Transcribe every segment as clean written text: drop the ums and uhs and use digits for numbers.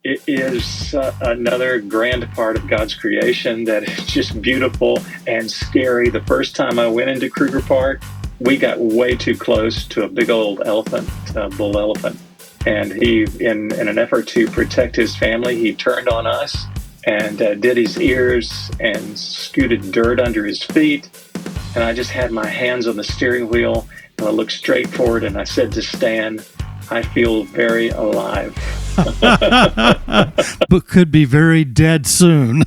It is another grand part of God's creation that is just beautiful and scary. The first time I went into Kruger Park, we got way too close to a big old elephant, a bull elephant. And he, in an effort to protect his family, he turned on us and did his ears and scooted dirt under his feet. And I just had my hands on the steering wheel and I looked straight forward and I said to Stan, I feel very alive. But could be very dead soon.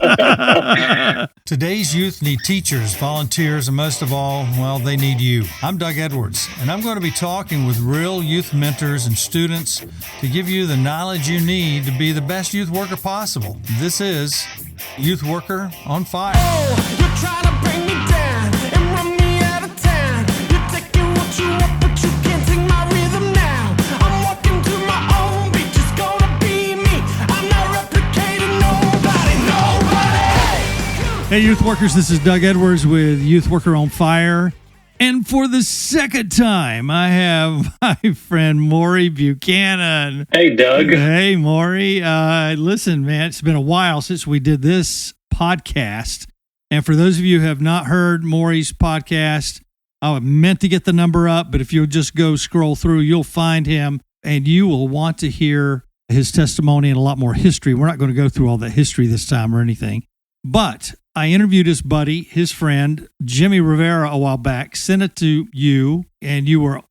Today's youth need teachers, volunteers, and most of all, well, they need you. I'm Doug Edwards, and I'm going to be talking with real youth mentors and students to give you the knowledge you need to be the best youth worker possible. This is Youth Worker on Fire. Oh, you're trying to bring me down and run me out of town. You're taking what you want, but you can't take my rhythm now. I'm walking to my own beat, just gonna be me. I'm not replicating nobody. Hey, youth workers, this is Doug Edwards with Youth Worker on Fire. And for the second time, I have my friend Maury Buchanan. Hey, Doug. Hey, Maury. Listen, man, it's been a while since we did this podcast. And for those of you who have not heard Maury's podcast, I meant to get the number up, but if you'll just go scroll through, you'll find him and you will want to hear his testimony and a lot more history. We're not going to go through all that history this time or anything, but I interviewed his buddy, his friend, Jimmy Rivera, a while back, sent it to you, and you were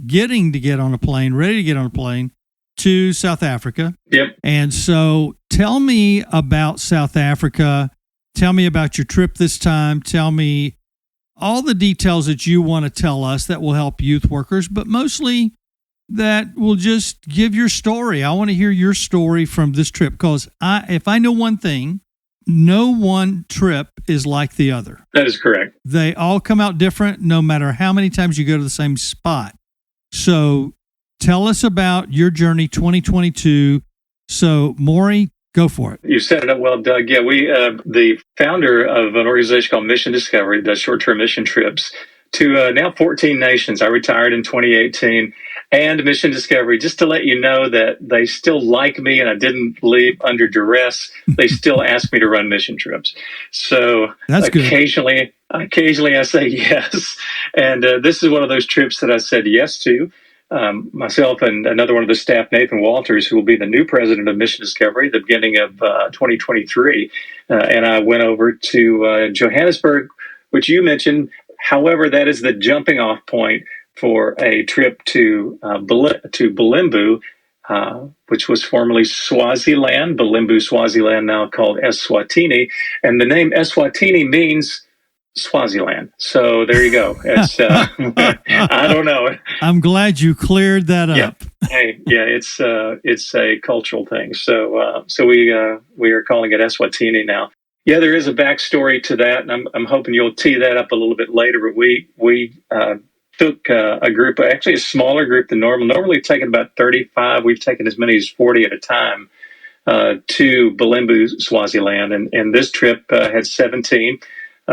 getting to get on a plane, ready to get on a plane to South Africa. Yep. And so tell me about South Africa. Tell me about your trip this time. Tell me all the details that you want to tell us that will help youth workers, but mostly that will just give your story. I want to hear your story from this trip because if I know one thing, no one trip is like the other. That is correct. They all come out different no matter how many times you go to the same spot. So tell us about your journey 2022. So Maury, go for it. You set it up well, Doug. Yeah, we, the founder of an organization called Mission Discovery, does short-term mission trips to now 14 nations. I retired in 2018. And Mission Discovery, just to let you know that they still like me and I didn't leave under duress. They still ask me to run mission trips. So that's occasionally I say yes. And this is one of those trips that I said yes to. Myself and another one of the staff, Nathan Walters, who will be the new president of Mission Discovery at the beginning of 2023. And I went over to Johannesburg, which you mentioned. However, that is the jumping off point for a trip to Bulembu, which was formerly Swaziland, Bulembu, Swaziland, now called Eswatini. And the name Eswatini means Swaziland. So there you go. It's I don't know. I'm glad you cleared that up. Hey, yeah, it's a cultural thing. So we are calling it Eswatini now. Yeah, there is a backstory to that, and I'm hoping you'll tee that up a little bit later. But we took a group, actually a smaller group than normal. Normally taking about 35. We've taken as many as 40 at a time to Bulembu, Swaziland. And this trip had 17.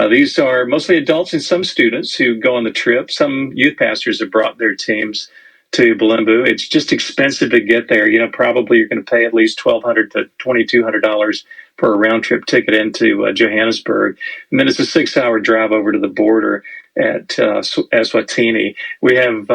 These are mostly adults and some students who go on the trip. Some youth pastors have brought their teams to Bulembu. It's just expensive to get there. You know, probably you're going to pay at least $1,200 to $2,200 for a round trip ticket into Johannesburg. And then it's a 6-hour drive over to the border at Eswatini. We have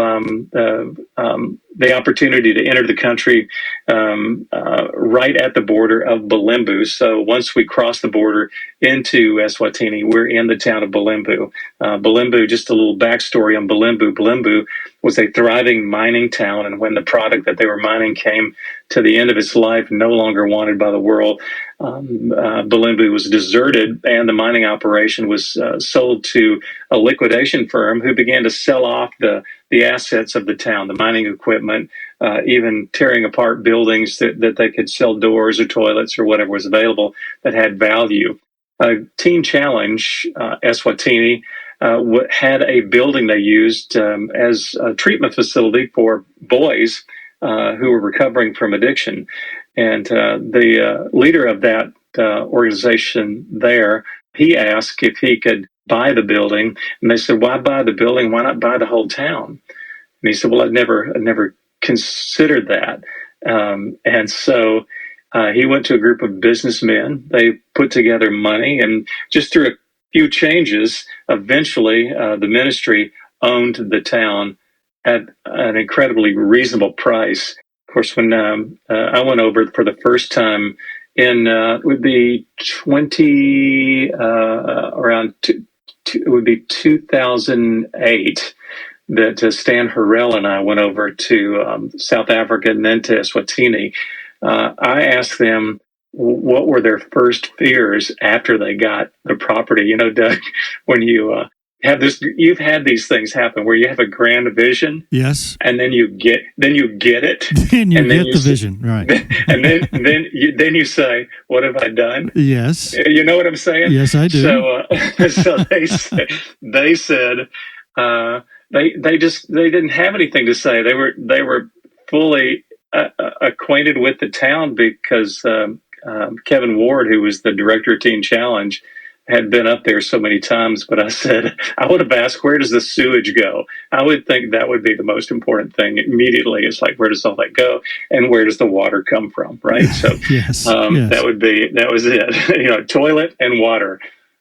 the opportunity to enter the country right at the border of Bulembu. So once we cross the border into Eswatini, we're in the town of Bulembu. Bulembu, just a little backstory on Bulembu. Bulembu was a thriving mining town, and when the product that they were mining came to the end of its life, no longer wanted by the world, Bulembu was deserted, and the mining operation was sold to a liquidation firm who began to sell off the assets of the town, the mining equipment, even tearing apart buildings that they could sell doors or toilets or whatever was available that had value. Teen Challenge, Eswatini, had a building they used as a treatment facility for boys who were recovering from addiction. And the leader of that organization there, he asked if he could buy the building. And they said, why buy the building? Why not buy the whole town? And he said, well, I'd never considered that. And so He went to a group of businessmen. They put together money, and just through a few changes, eventually the ministry owned the town at an incredibly reasonable price. Of course, when I went over for the first time in would be 20 around it would be 2008 that Stan Harrell and I went over to South Africa and then to Eswatini. I asked them what were their first fears after they got the property. You know, Doug, when you have this, you've had these things happen where you have a grand vision, yes, and then you get it, and you get the vision, right? And then you say, "What have I done?" Yes, you know what I'm saying. Yes, I do. So they said they didn't have anything to say. They were fully acquainted with the town because Kevin Ward, who was the director of Teen Challenge, had been up there so many times. But I said, I would have asked, where does the sewage go? I would think that would be the most important thing immediately. It's like, where does all that go? And where does the water come from? Right. So yes. that was it. You know, toilet and water.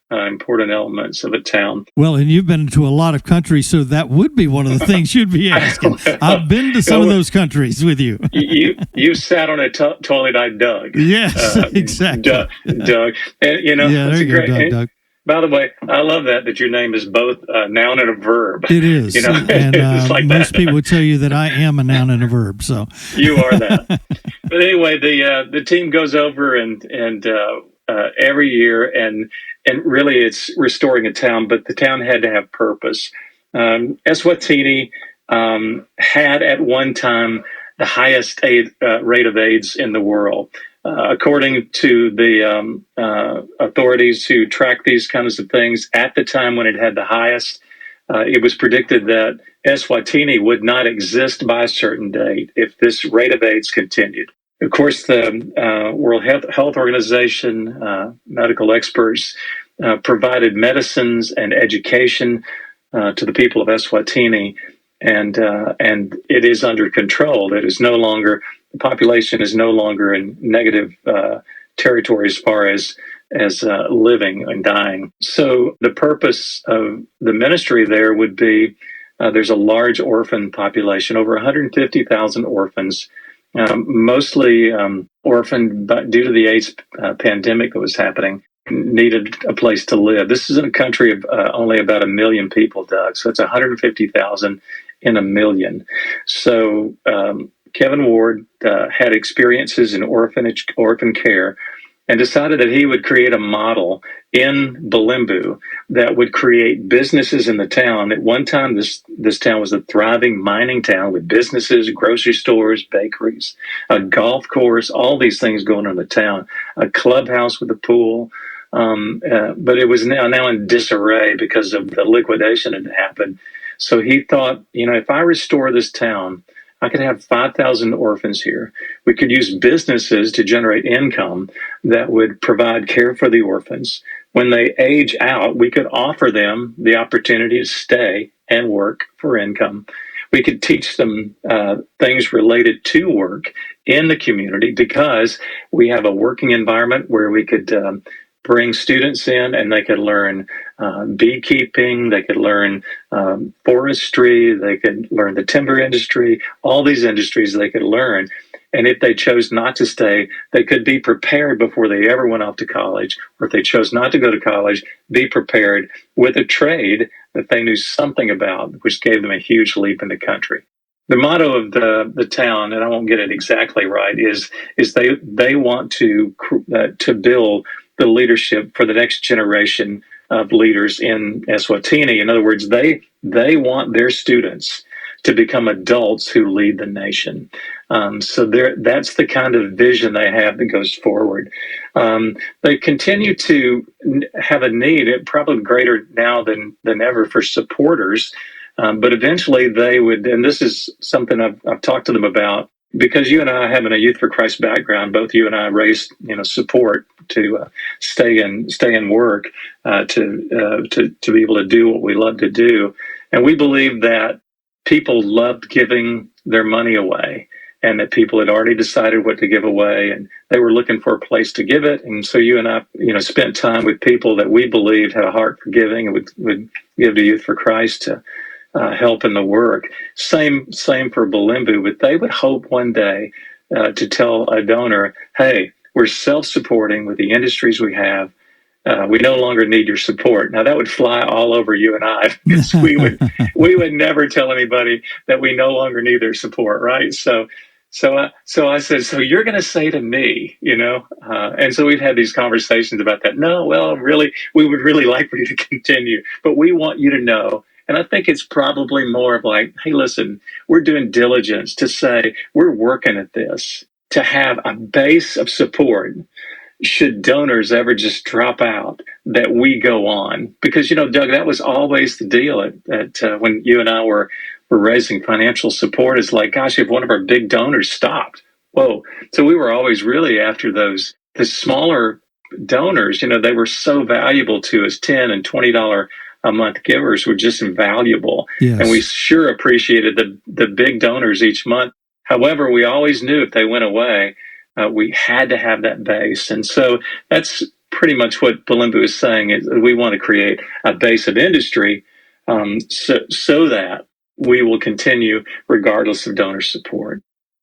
Important elements of a town. Well, and you've been to a lot of countries, so that would be one of the things you'd be asking. I've been to some of those countries with you. you sat on a toilet I dug. Yes, exactly. Doug. And, you know, yeah, there you go, Doug. By the way, I love that your name is both a noun and a verb. It is. You know, and it's like most that. people would tell you that I am a noun and a verb. So you are that. But anyway, the team goes over and every year and really it's restoring a town, but the town had to have purpose. Eswatini had at one time the highest rate of AIDS in the world. According to the authorities who track these kinds of things, at the time when it had the highest, it was predicted that Eswatini would not exist by a certain date if this rate of AIDS continued. Of course, the World Health Organization, medical experts provided medicines and education to the people of Eswatini, and it is under control. It is no longer, the population is no longer in negative territory as far as living and dying. So the purpose of the ministry there would be there's a large orphan population, over 150,000 orphans. Mostly orphaned due to the AIDS pandemic that was happening, needed a place to live. This is in a country of only about 1 million people, Doug. So it's 150,000 in 1 million. So Kevin Ward had experiences in orphan care, and decided that he would create a model in Bulembu that would create businesses in the town. At one time, this town was a thriving mining town with businesses, grocery stores, bakeries, a golf course, all these things going on in the town, a clubhouse with a pool. But it was now in disarray because of the liquidation that had happened. So he thought, you know, if I restore this town, I could have 5,000 orphans here. We could use businesses to generate income that would provide care for the orphans. When they age out, we could offer them the opportunity to stay and work for income. We could teach them things related to work in the community because we have a working environment where we could bring students in and they could learn beekeeping, they could learn forestry, they could learn the timber industry, all these industries they could learn. And if they chose not to stay, they could be prepared before they ever went off to college. Or if they chose not to go to college, be prepared with a trade that they knew something about, which gave them a huge leap in the country. The motto of the town, and I won't get it exactly right, is they want to build the leadership for the next generation of leaders in Eswatini. In other words, they want their students to become adults who lead the nation. So that's the kind of vision they have that goes forward. They continue to have a need, probably greater now than ever, for supporters. But eventually they would, and this is something I've talked to them about, because you and I, having a Youth for Christ background, both you and I raised support to stay and work to be able to do what we love to do, and we believe that people loved giving their money away. and that people had already decided what to give away, and they were looking for a place to give it. And so you and I, spent time with people that we believed had a heart for giving and would give to Youth for Christ to help in the work. Same for Bulembu, but they would hope one day to tell a donor, hey, we're self-supporting with the industries we have. We no longer need your support. Now that would fly all over you and I, because we would never tell anybody that we no longer need their support, right? So I said, so you're going to say to me, and so we've had these conversations about that. No, well, really, we would really like for you to continue, but we want you to know. And I think it's probably more of like, hey, listen, we're doing diligence to say we're working at this to have a base of support. Should donors ever just drop out, that we go on? Because, Doug, that was always the deal at when you and I were raising financial support. It's like, gosh, if one of our big donors stopped, whoa. So we were always really after the smaller donors. They were so valuable to us. $10 and $20 a month givers were just invaluable. Yes. And we sure appreciated the big donors each month. However, we always knew if they went away, we had to have that base. And so that's pretty much what Bulembu is saying, is we want to create a base of industry so that we will continue regardless of donor support.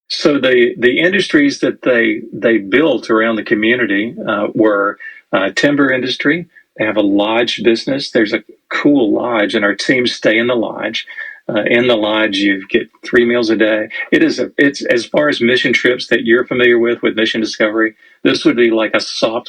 So the industries that they built around the community were timber industry. They have a lodge business. There's a cool lodge, and our teams stay in the lodge. In the lodge, you get 3 meals a day. It's as far as mission trips that you're familiar with Mission Discovery, this would be like a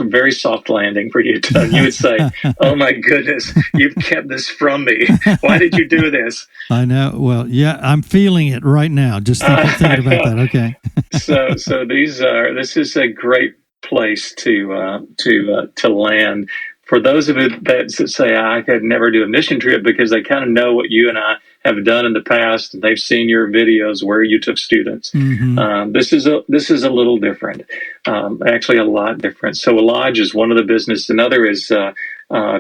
very soft landing for you. You would say, oh my goodness, you've kept this from me. Why did you do this? I know. Well, yeah, I'm feeling it right now. Just thinking about that. Okay. So this is a great place to land. For those of it that say I could never do a mission trip, because they kind of know what you and I have done in the past, and they've seen your videos where you took students. Mm-hmm. This is a little different, actually a lot different. So a lodge is one of the business. Another is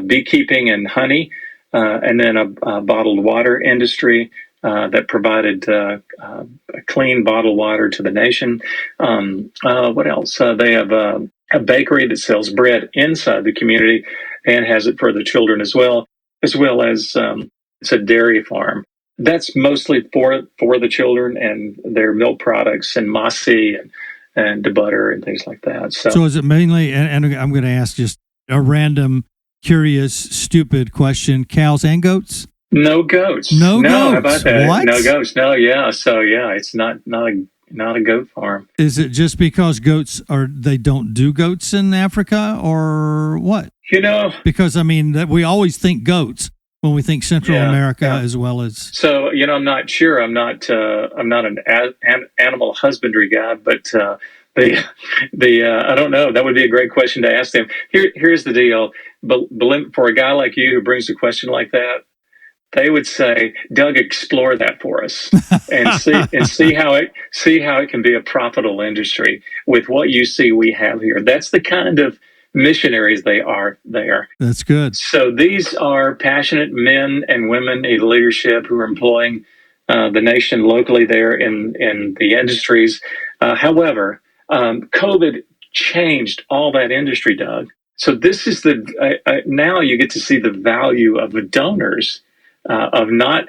beekeeping and honey, and then a bottled water industry that provided clean bottled water to the nation. What else? They have a bakery that sells bread inside the community and has it for the children as well as it's a dairy farm. That's mostly for the children and their milk products and masi and the butter and things like that. So is it mainly, and I'm going to ask just a random, curious, stupid question, cows and goats? No goats. No goats. How about that? What? No goats. No, yeah. So yeah, it's not a goat farm. Is it just because they don't do goats in Africa, or what? Because we always think goats when we think Central America as well as. So I'm not sure. I'm not an animal husbandry guy, but I don't know. That would be a great question to ask them. Here's the deal. But for a guy like you who brings a question like that, they would say, Doug, explore that for us and see how it can be a profitable industry with what you see we have here. That's the kind of missionaries they are there. That's good. So these are passionate men and women in leadership who are employing the nation locally there in the industries. However, COVID changed all that industry, Doug. So this is now you get to see the value of the donors. Of not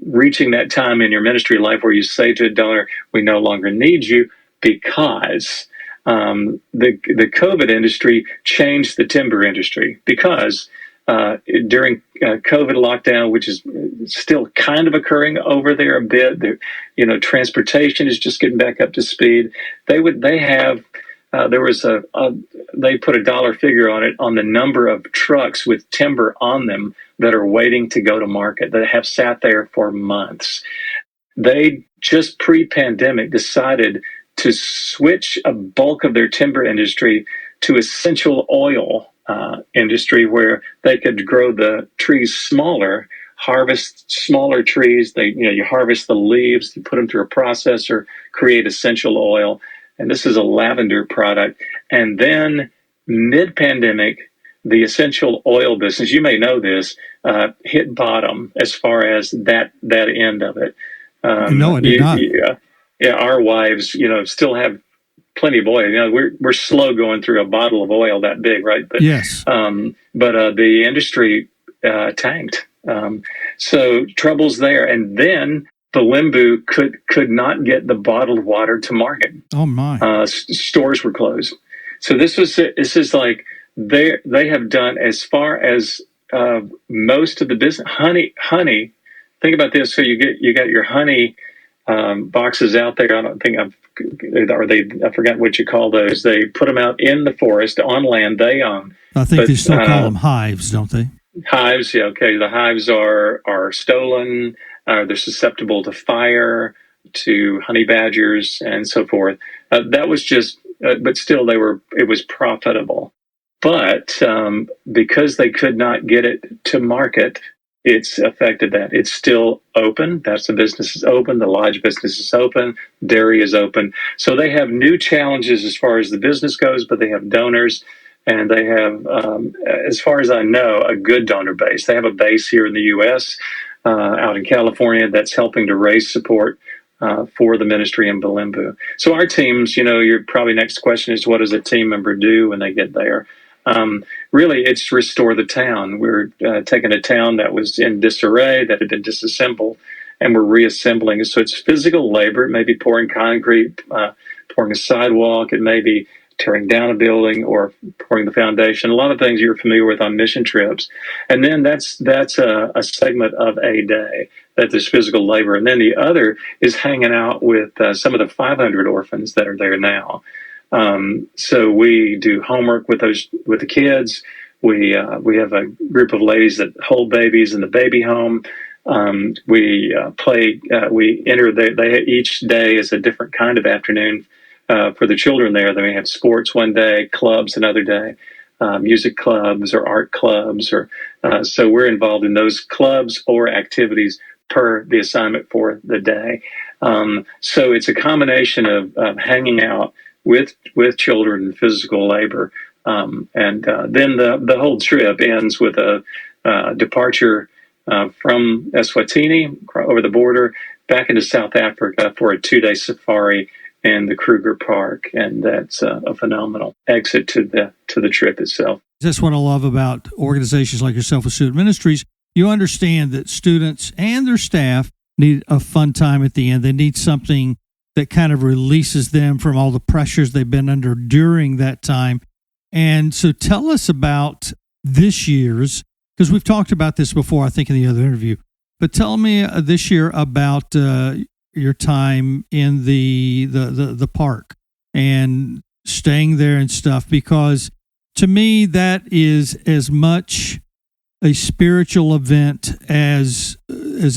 reaching that time in your ministry life where you say to a donor, we no longer need you, because the COVID industry changed the timber industry, because during COVID lockdown, which is still kind of occurring over there a bit, transportation is just getting back up to speed. They put a dollar figure on it, on the number of trucks with timber on them that are waiting to go to market, that have sat there for months. They just pre-pandemic decided to switch a bulk of their timber industry to essential oil industry, where they could grow the trees smaller, harvest smaller trees. You harvest the leaves, you put them through a processor, create essential oil. And this is a lavender product. And then mid-pandemic, the essential oil business, you may know this, hit bottom as far as that end of it. No, I did not. our wives, still have plenty of oil. We're slow going through a bottle of oil that big, right? But Yes. but the industry tanked. So troubles there, and then Bulembu could not get the bottled water to market. Oh my. Stores were closed. So this is like they have done as far as most of the business. Honey. Think about this. So you got your honey boxes out there. I don't think I forgot what you call those. They put them out in the forest on land they own. I think they still call them hives, don't they? Hives, yeah, okay. The hives are stolen. They're susceptible to fire, to honey badgers, and so forth. That was just, but still, it was profitable. But because they could not get it to market, it's affected that. It's still open. That's the business is open. The lodge business is open. Dairy is open. So they have new challenges as far as the business goes, but they have donors. And they have, as far as I know, a good donor base. They have a base here in the U.S., out in California, that's helping to raise support for the ministry in Bulembu. So our teams, your probably next question is, what does a team member do when they get there? Really, it's restore the town. We're taking a town that was in disarray, that had been disassembled, and we're reassembling it. So it's physical labor. It may be pouring concrete, pouring a sidewalk. It may be tearing down a building or pouring the foundation. A lot of things you're familiar with on mission trips. And then that's a segment of a day that is physical labor. And then the other is hanging out with some of the 500 orphans that are there now. So we do homework with the kids. We have a group of ladies that hold babies in the baby home. We play. We enter. Each day is a different kind of afternoon for the children there. Then we have sports one day, clubs another day, music clubs or art clubs, or so we're involved in those clubs or activities per the assignment for the day. So it's a combination of hanging out with children and physical labor, and then the whole trip ends with a departure from Eswatini over the border back into South Africa for a 2-day safari in the Kruger Park, and that's a phenomenal exit to the trip itself. That's what I love about organizations like yourself with Student Ministries. You understand that students and their staff need a fun time at the end. They need something that kind of releases them from all the pressures they've been under during that time. And so tell us about this year's, because we've talked about this before, I think, in the other interview, but tell me this year about your time in the park and staying there and stuff, because to me that is as much a spiritual event as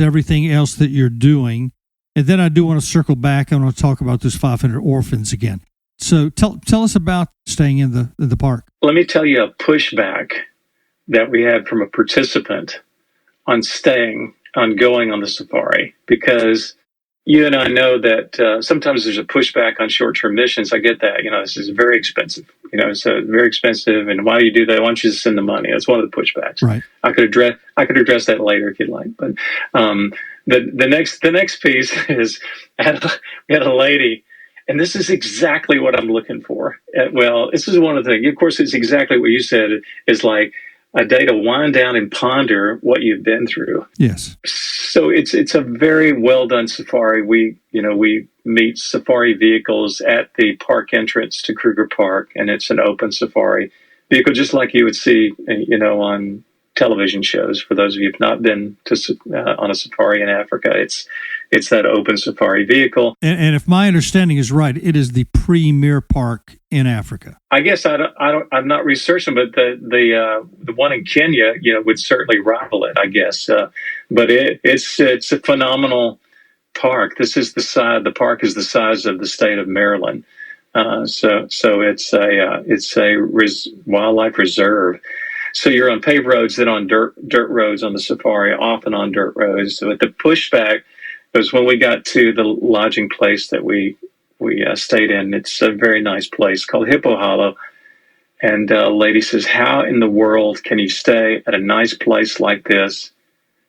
everything else that you're doing. And then I do want to circle back. I want to talk about those 500 orphans again. So tell us about staying in the park. Let me tell you a pushback that we had from a participant on going on the safari, because you and I know that sometimes there's a pushback on short-term missions. I get that. This is very expensive. So very expensive. And why do you do that? Why don't you just send the money? That's one of the pushbacks. Right. I could address that later if you'd like. But the next piece is we had a lady, and this is exactly what I'm looking for. Well, this is one of the things. Of course, it's exactly what you said. Is like a day to wind down and ponder what you've been through. Yes. So it's a very well done safari. We meet safari vehicles at the park entrance to Kruger Park, and it's an open safari vehicle, just like you would see, on television shows. For those of you who've not been on a safari in Africa, it's that open safari vehicle. And if my understanding is right, it is the premier park in Africa. I guess I'm not researching, but the one in Kenya, would certainly rival it, I guess. But it's a phenomenal park. The park is the size of the state of Maryland. So it's a wildlife reserve. So you're on paved roads, then on dirt roads on the safari, often on dirt roads. So the pushback was when we got to the lodging place that we stayed in. It's a very nice place called Hippo Hollow. And a lady says, how in the world can you stay at a nice place like this,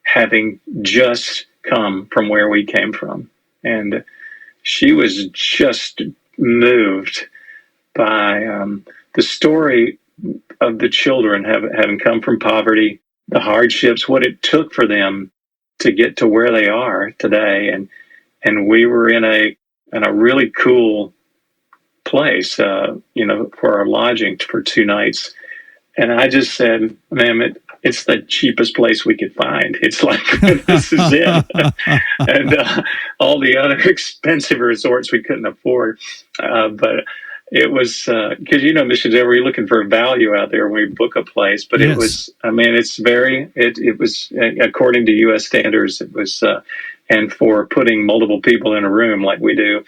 having just come from where we came from? And she was just moved by the story of the children having come from poverty, the hardships, what it took for them to get to where they are today. And we were in a really cool place, for our lodging for 2 nights. And I just said, ma'am, it's the cheapest place we could find. It's like, this is it. And all the other expensive resorts we couldn't afford. But it was, because, missions, we're looking for value out there when we book a place. But Yes. it was, it was, according to U.S. standards, it was, and for putting multiple people in a room like we do,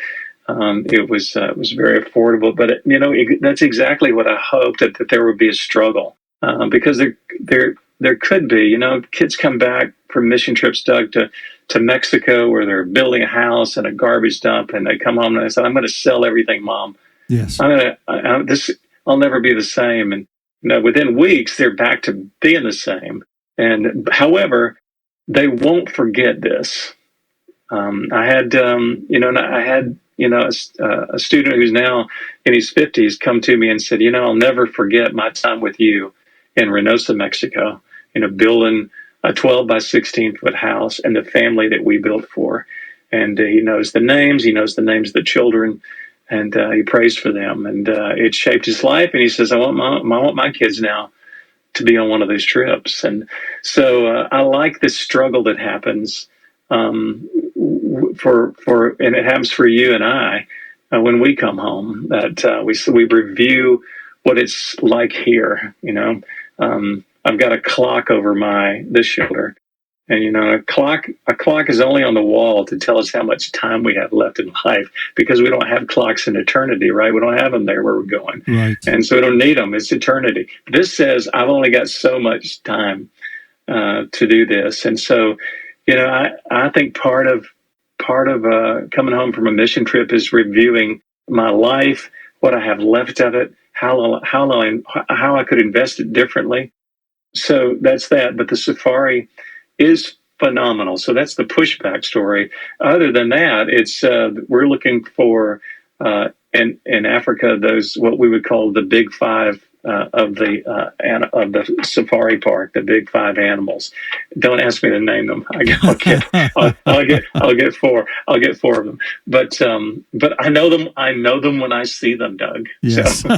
it was very affordable. But that's exactly what I hoped, that there would be a struggle, because there could be. Kids come back from mission trips, Doug, to Mexico, where they're building a house and a garbage dump, and they come home and they say, "I'm going to sell everything, Mom. Yes. I'll never be the same." And within weeks they're back to being the same. And however, they won't forget this. I had a student who's now in his 50s come to me and said, "I'll never forget my time with you in Reynosa, Mexico, building a 12 by 16 foot house and the family that we built for." And he knows the names of the children, and he prays for them, and it shaped his life. And he says, I want my kids now to be on one of those trips. And so I like this struggle that happens, and it happens for you and I, when we come home, that we review what it's like here. I've got a clock over this shoulder, and a clock is only on the wall to tell us how much time we have left in life, because we don't have clocks in eternity, right? We don't have them there where we're going, Right. And so we don't need them. It's eternity. This says I've only got so much time to do this, and so I think part of coming home from a mission trip is reviewing my life, what I have left of it, how I could invest it differently. So that's that. But the safari is phenomenal. So that's the pushback story. Other than that, it's we're looking for in Africa those what we would call the big five of the safari park, the big five animals. Don't ask me to name them. I'll get four of them. But I know them. I know them when I see them, Doug. Yes. So,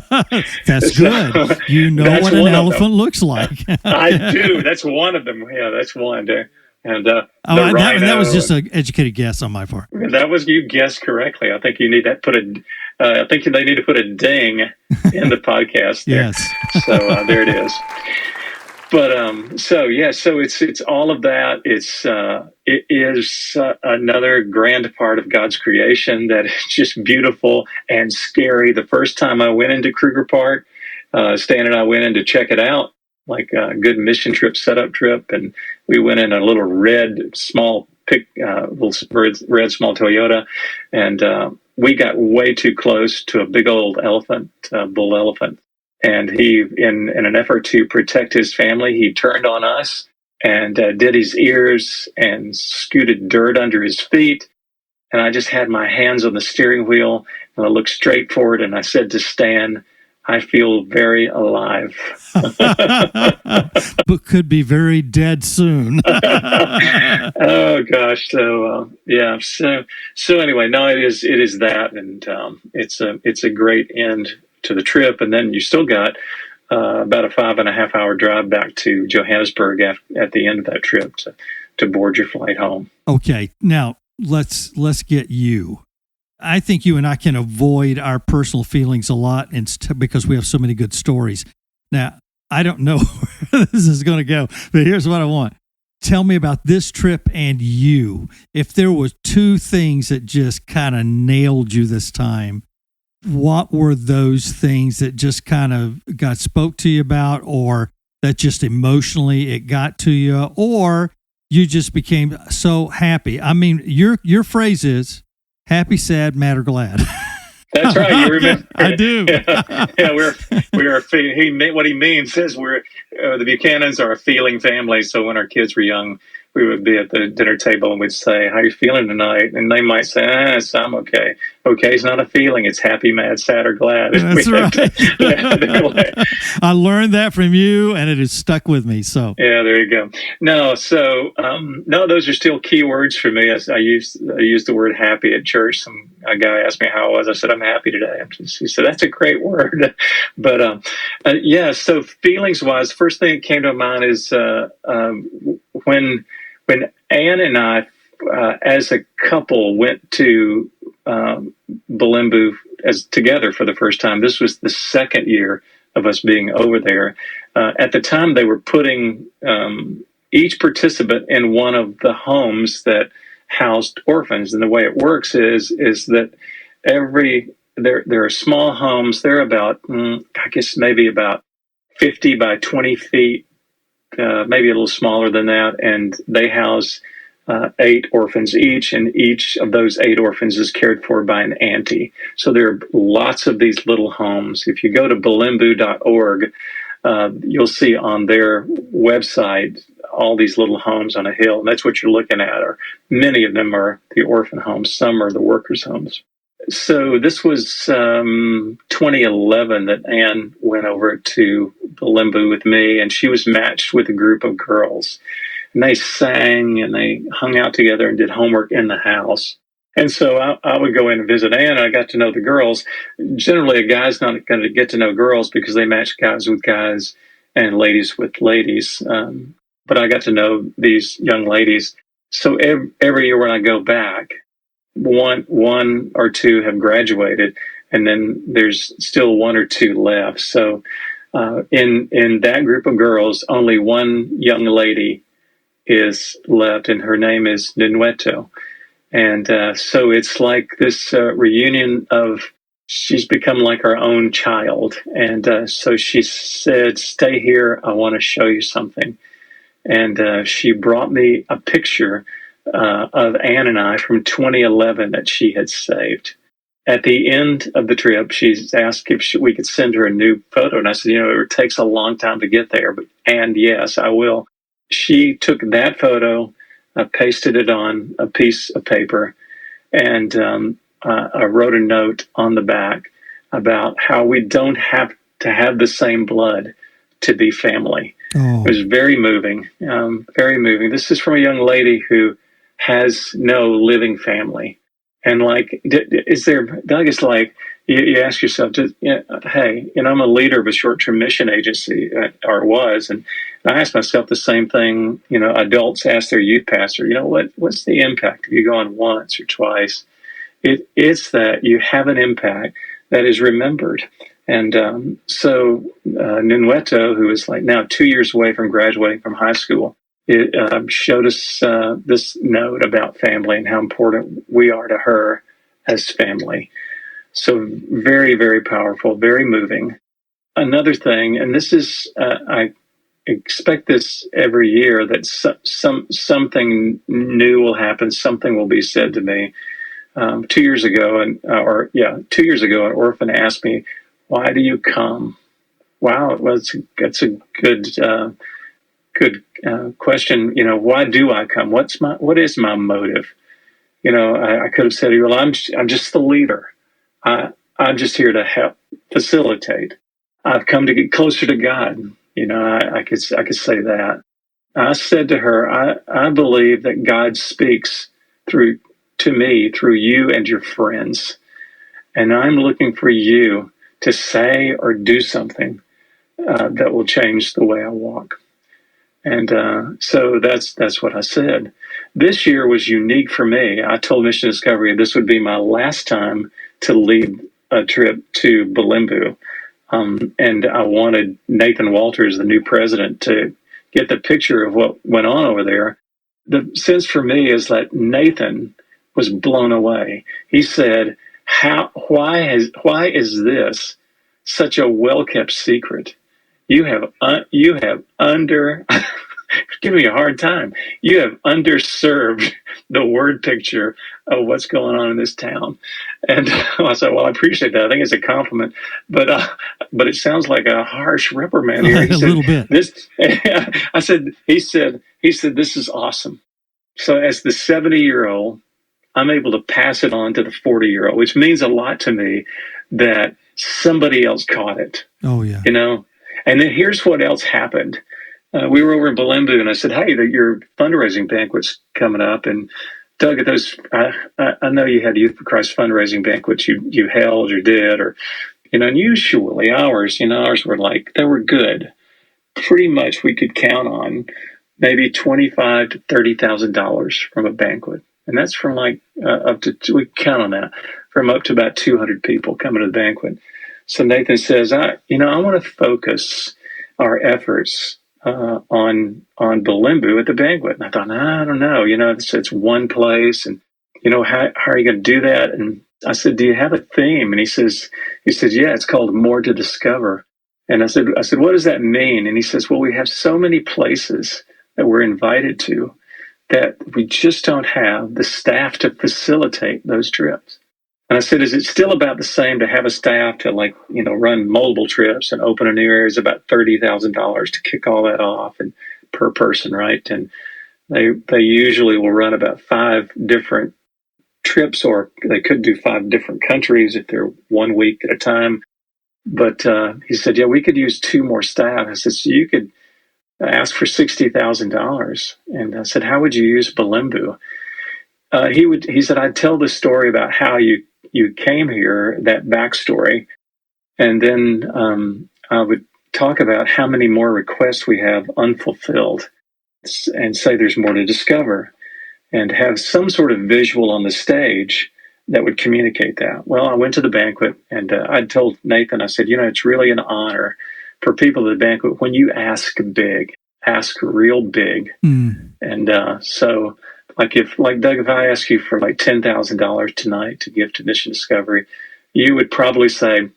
That's good. That's what an one of elephant looks like. I do. That's one of them. Yeah, that's one. And the that rhino, was just an educated guess on my part. That was, you guessed correctly. I think you need that I think they need to put a ding in the podcast there. Yes. So there it is. But so it's all of that. It is another grand part of God's creation that is just beautiful and scary. The first time I went into Kruger Park, Stan and I went in to check it out, like a good mission trip, setup trip, and we went in a little red small Toyota, and we got way too close to a big old elephant, bull elephant. And he, in an effort to protect his family, he turned on us and did his ears and scooted dirt under his feet. And I just had my hands on the steering wheel, and I looked straight forward, and I said to Stan, I feel very alive. But could be very dead soon. Oh gosh. So yeah. So anyway, no, it is that, and it's a great end to the trip, and then you still got about a 5.5 hour drive back to Johannesburg at the end of that trip to board your flight home. Okay, now let's get you. I think you and I can avoid our personal feelings a lot, because we have so many good stories. Now, I don't know where this is going to go, but here's what I want. Tell me about this trip and you. If there was two things that just kind of nailed you this time, what were those things that just kind of got spoke to you about, or that just emotionally it got to you, or you just became so happy? I mean, your phrase is happy, sad, mad, or glad. That's right. You remember? I do. Yeah, what he means is the Buchanans are a feeling family. So when our kids were young, we would be at the dinner table and we'd say, "How are you feeling tonight?" And they might say, "I'm okay." Okay is not a feeling; it's happy, mad, sad, or glad. That's right. I learned that from you, and it has stuck with me. So yeah, there you go. No, so no, those are still key words for me. I used the word happy at church. A guy asked me how I was. I said, "I'm happy today." He said, "That's a great word." But yeah, so feelings wise, first thing that came to mind is when Ann and I, as a couple, went to Bulembu as together for the first time. This was the second year of us being over there. At the time, they were putting each participant in one of the homes that housed orphans. And the way it works is that there are small homes. They're about, I guess, maybe about 50 by 20 feet, maybe a little smaller than that. And they house 8 orphans each, and each of those 8 orphans is cared for by an auntie. So there are lots of these little homes. If you go to bulembu.org, you'll see on their website all these little homes on a hill. And that's what you're looking at. Or many of them are the orphan homes. Some are the workers' homes. So this was 2011 that Ann went over to Bulembu with me, and she was matched with a group of girls. And they sang and they hung out together and did homework in the house. And so I would go in and visit Ann, and I got to know the girls. Generally, a guy's not going to get to know girls because they match guys with guys and ladies with ladies. But I got to know these young ladies. So every year when I go back, one or two have graduated, and then there's still 1 or 2 left. So in that group of girls, only one young lady is left, and her name is Ninueto. And so it's like this reunion of, she's become like our own child. And so she said, "Stay here, I want to show you something." And she brought me a picture of Ann and I from 2011 that she had saved. At the end of the trip, she's asked if we could send her a new photo. And I said, it takes a long time to get there, and yes, I will. She took that photo, pasted it on a piece of paper, and I wrote a note on the back about how we don't have to have the same blood to be family. Oh. It was very moving, very moving. This is from a young lady who has no living family. And like, is there, Doug, it's like, you ask yourself, hey, I'm a leader of a short-term mission agency, or was, and I ask myself the same thing. Adults ask their youth pastor, what's the impact of you going once or twice? It's that you have an impact that is remembered. And so Ninueto, who is like now 2 years away from graduating from high school, it showed us this note about family and how important we are to her as family. So very, very powerful, very moving. Another thing, and this is, I expect this every year, that something new will happen, something will be said to me. 2 years ago, 2 years ago, an orphan asked me, "Why do you come?" Wow, that's a good question. Why do I come? What is my motive? I could have said, "Well, I'm just the leader. I'm just here to help facilitate. I've come to get closer to God." I could say that. I said to her, I believe that God speaks to me through you and your friends, and I'm looking for you to say or do something that will change the way I walk. And so that's what I said. This year was unique for me. I told Mission Discovery this would be my last time to lead a trip to Bulembu. And I wanted Nathan Walters, the new president, to get the picture of what went on over there. The sense for me is that Nathan was blown away. He said, why is this such a well-kept secret? You have give me a hard time. You have underserved the word picture of what's going on in this town. And I said, well, I appreciate that. I think it's a compliment, but it sounds like a harsh reprimand here. A little bit. He said, this is awesome. So as the 70-year-old, I'm able to pass it on to the 40-year-old, which means a lot to me that somebody else caught it. Oh, yeah. And then here's what else happened. We were over in Bulembu, and I said, "Hey, your fundraising banquet's coming up." And Doug, at those, I know you had Youth for Christ fundraising banquets you held or did, or and usually ours were like, they were good. Pretty much we could count on maybe $25,000 to $30,000 from a banquet, and that's from like up to, we count on that, from up to about 200 people coming to the banquet. So Nathan says, I want to focus our efforts on Bulembu at the banquet. And I thought, I don't know, it's one place, and how are you going to do that? And I said, do you have a theme? And he says, yeah, it's called More to Discover. And I said, what does that mean? And he says, well, we have so many places that we're invited to that we just don't have the staff to facilitate those trips. And I said, is it still about the same to have a staff to run multiple trips and open a new area is about $30,000 to kick all that off and per person, right? And they usually will run about 5 different trips, or they could do 5 different countries if they're 1 week at a time. But he said, yeah, we could use 2 more staff. I said, so you could ask for $60,000. And I said, how would you use Bulembu? He said, I'd tell the story about how you came here, that backstory, and then I would talk about how many more requests we have unfulfilled, and say there's more to discover, and have some sort of visual on the stage that would communicate that. Well, I went to the banquet, and I told Nathan, I said, it's really an honor for people at the banquet when you ask big, ask real big. And so like Doug, if I ask you for like $10,000 tonight to give to Mission Discovery, you would probably say,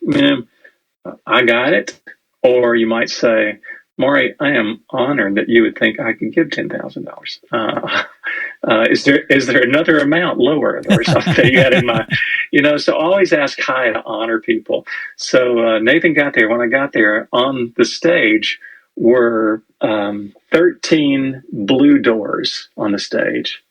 I got it. Or you might say, Maury, I am honored that you would think I could give $10,000. Is there another amount lower or something you had in mind? So always ask high to honor people. So Nathan got there. When I got there, on the stage were 13 blue doors on the stage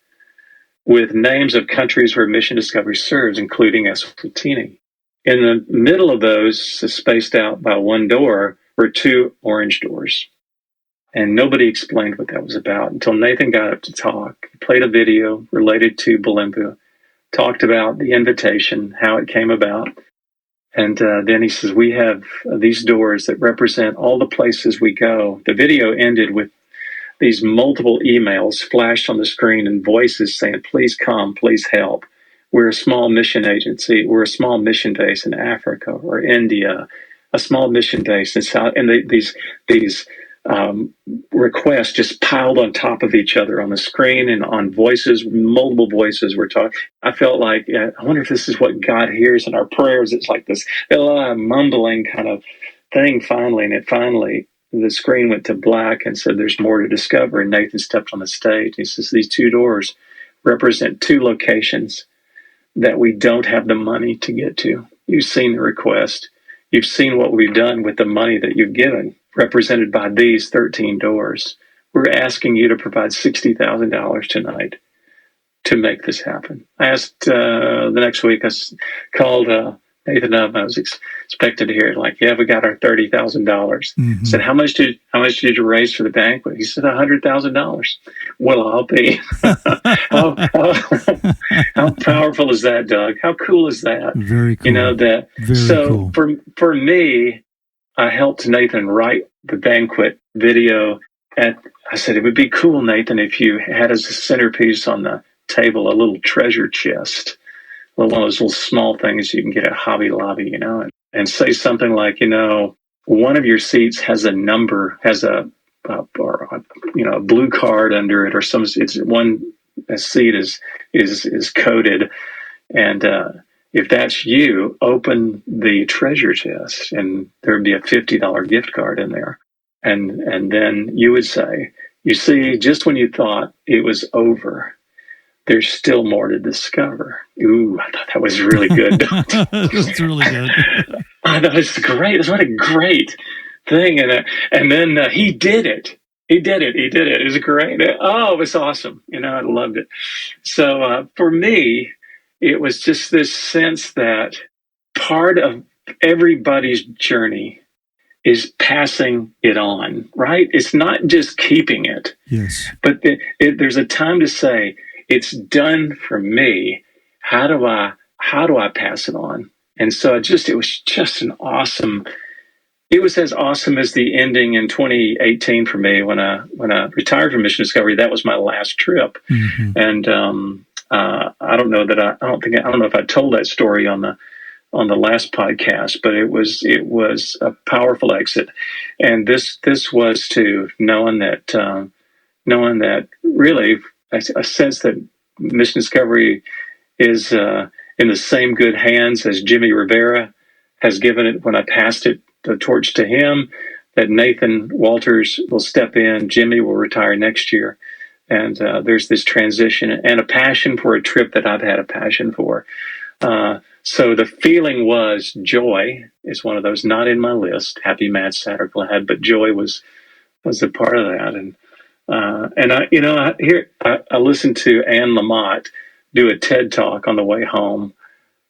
with names of countries where Mission Discovery serves, including Eswatini. In the middle of those, spaced out by 1 door, were 2 orange doors. And nobody explained what that was about until Nathan got up to talk. He played a video related to Bulembu, talked about the invitation, how it came about. And then he says, we have these doors that represent all the places we go. The video ended with these multiple emails flashed on the screen and voices saying, please come, please help. We're a small mission agency. We're a small mission base in Africa or India, a small mission base in South. And these requests just piled on top of each other on the screen and on voices, multiple voices were talking. I felt like, I wonder if this is what God hears in our prayers. It's like this mumbling kind of thing finally. And the screen went to black and said, there's more to discover. And Nathan stepped on the stage. He says, these 2 doors represent 2 locations that we don't have the money to get to. You've seen the request. You've seen what we've done with the money that you've given, represented by these 13 doors. We're asking you to provide $60,000 tonight to make this happen. I asked the next week, I called Nathan up. I was expected to hear like, yeah, we got our $30,000. I said, how much did you raise for the banquet? He said, $100,000. Well, I'll be. How powerful is that, Doug? How cool is that? Very cool. So cool. For me, I helped Nathan write the banquet video. And I said, it would be cool, Nathan, if you had as a centerpiece on the table a little treasure chest, one of those little small things you can get at Hobby Lobby, and say something like, one of your seats has a number, has a blue card under it, or a seat is coded, and if that's you, open the treasure chest, and there would be a $50 gift card in there, and then you would say, you see, just when you thought it was over, there's still more to discover. Ooh, I thought that was really good. That's really good. I thought it's great. It's what a great thing. And then he did it. He did it. He did it. It was great. Oh, it was awesome. I loved it. So for me, it was just this sense that part of everybody's journey is passing it on, right? It's not just keeping it. Yes. But there's a time to say, it's done for me. How do I pass it on? And so it was just it was as awesome as the ending in 2018 for me when I retired from Mission Discovery. That was my last trip. Mm-hmm. And I don't know if I told that story on the last podcast, but it was a powerful exit. And this was to knowing that really a sense that Mission Discovery is in the same good hands as Jimmy Rivera has given it when I passed the torch to him, that Nathan Walters will step in, Jimmy will retire next year. And there's this transition and a passion for a trip that I've had a passion for. So the feeling was joy is one of those, not in my list, happy, mad, sad, or glad, but joy was a part of that. And I listened to Anne Lamott do a TED talk on the way home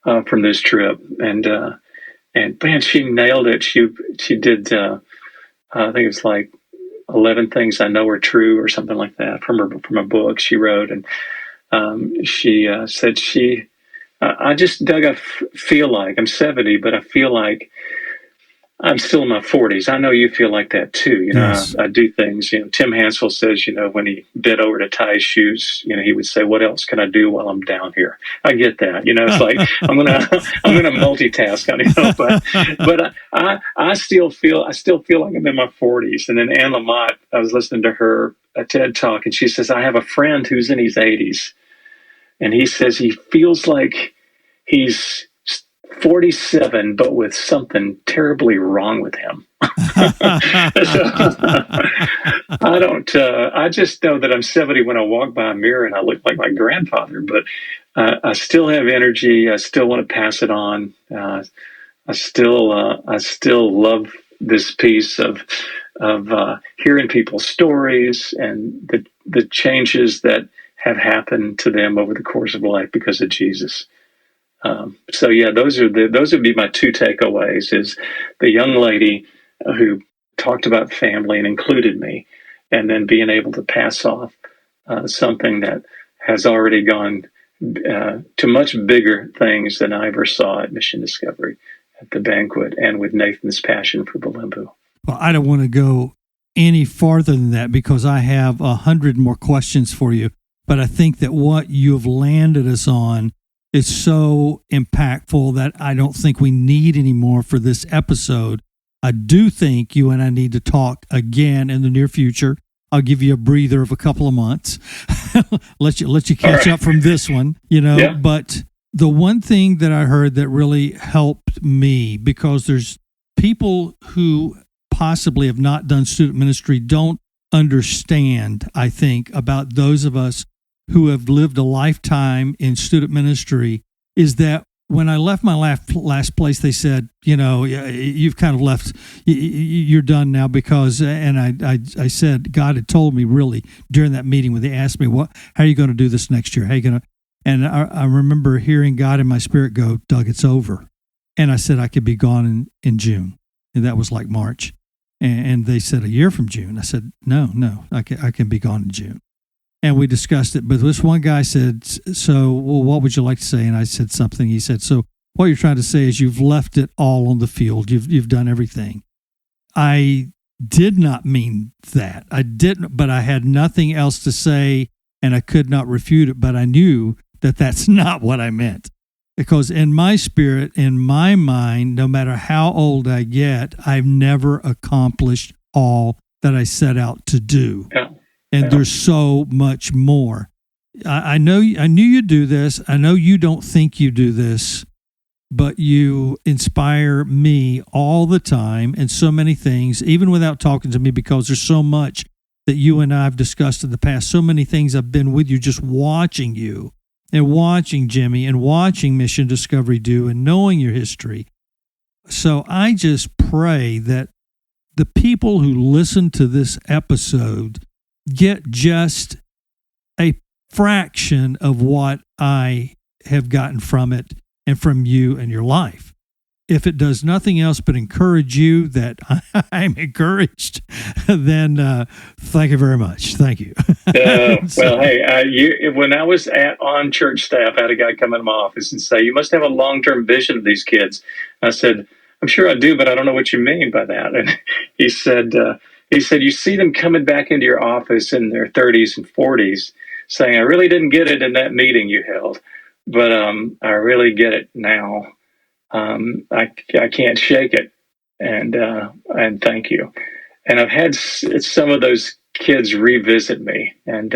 from this trip, and man, she nailed it. She did. I think it's like 11 things I know are true, or something like that, from a book she wrote, and she said I just, Doug, I feel like I'm 70, but I feel like I'm still in my 40s. I know you feel like that too. Yes. I do things. Tim Hansel says, when he bent over to tie his shoes, he would say, "What else can I do while I'm down here?" I get that. It's like I'm gonna multitask. But I still feel like I'm in my 40s. And then Anne Lamott, I was listening to her a TED talk, and she says, "I have a friend who's in his 80s, and he says he feels like he's 47, but with something terribly wrong with him." So, I just know that I'm 70 when I walk by a mirror and I look like my grandfather, but I still have energy. I still want to pass it on. I still love this piece of hearing people's stories and the changes that have happened to them over the course of life because of Jesus. So yeah, those would be my two takeaways: is the young lady who talked about family and included me, and then being able to pass off something that has already gone to much bigger things than I ever saw at Mission Discovery, at the banquet, and with Nathan's passion for Bulembu. Well, I don't want to go any farther than that because I have 100 more questions for you, but I think that what you've landed us on is so impactful that I don't think we need any more for this episode. I do think you and I need to talk again in the near future. I'll give you a breather of a couple of months. let you catch up from this one, Yeah. But the one thing that I heard that really helped me, because there's people who possibly have not done student ministry don't understand, I think, about those of us who have lived a lifetime in student ministry, is that when I left my last place, they said, you've kind of left, you're done now because, and I said, God had told me really during that meeting when they asked me, how are you going to do this next year? How are you going to, and I remember hearing God in my spirit go, "Doug, it's over." And I said I could be gone in June. And that was like March. And they said a year from June. I said, no, I can be gone in June. And we discussed it. But this one guy said, "So, well, what would you like to say?" And I said something. He said, "So what you're trying to say is you've left it all on the field. You've done everything." I did not mean that. I didn't, but I had nothing else to say and I could not refute it. But I knew that that's not what I meant. Because in my spirit, in my mind, no matter how old I get, I've never accomplished all that I set out to do. Yeah. And there's so much more. I knew you do this. I know you don't think you do this, but you inspire me all the time in so many things, even without talking to me, because there's so much that you and I have discussed in the past. So many things I've been with you, just watching you and watching Jimmy and watching Mission Discovery do and knowing your history. So I just pray that the people who listen to this episode get just a fraction of what I have gotten from it and from you and your life. If it does nothing else but encourage you that I'm encouraged, then thank you very much. Thank you. Well, hey, when I was on church staff, I had a guy come into my office and say, "You must have a long-term vision of these kids." I said, "I'm sure I do, but I don't know what you mean by that." And he said, "You see them coming back into your office in their 30s and 40s, saying, 'I really didn't get it in that meeting you held, but I really get it now. I can't shake it, and thank you.'" And I've had some of those kids revisit me, and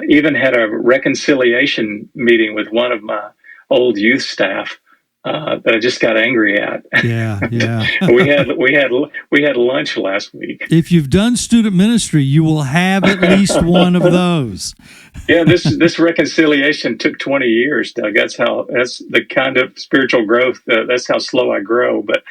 even had a reconciliation meeting with one of my old youth staff that I just got angry at. Yeah. we had lunch last week. If you've done student ministry, you will have at least one of those. Yeah, this reconciliation took 20 years, Doug. That's the kind of spiritual growth. That's how slow I grow. But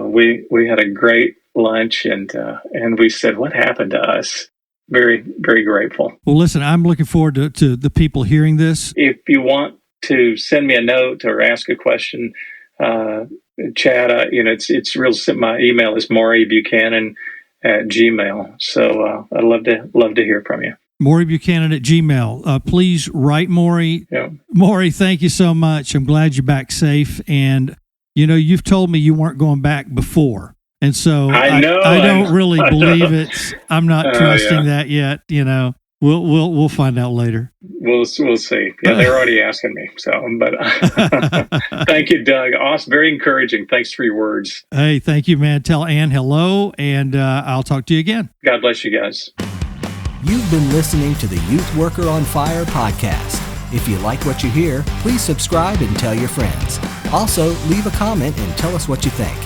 we had a great lunch, and we said, "What happened to us?" Very, very grateful. Well, listen, I'm looking forward to the people hearing this. If you want to send me a note or ask a question, chat, it's real simple. My email is maurybuchanan@gmail. So I'd love to hear from you. maurybuchanan@gmail. Please write Maury. Yeah. Maury, thank you so much. I'm glad you're back safe. And, you've told me you weren't going back before. And so I don't really believe it. I'm not trusting that yet. We'll find out later. We'll see. Yeah, they're already asking me. So, but thank you, Doug. Awesome, very encouraging. Thanks for your words. Hey, thank you, man. Tell Ann hello, and I'll talk to you again. God bless you guys. You've been listening to the Youth Worker on Fire podcast. If you like what you hear, please subscribe and tell your friends. Also, leave a comment and tell us what you think.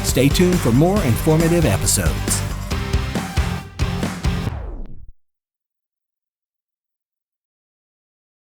Stay tuned for more informative episodes.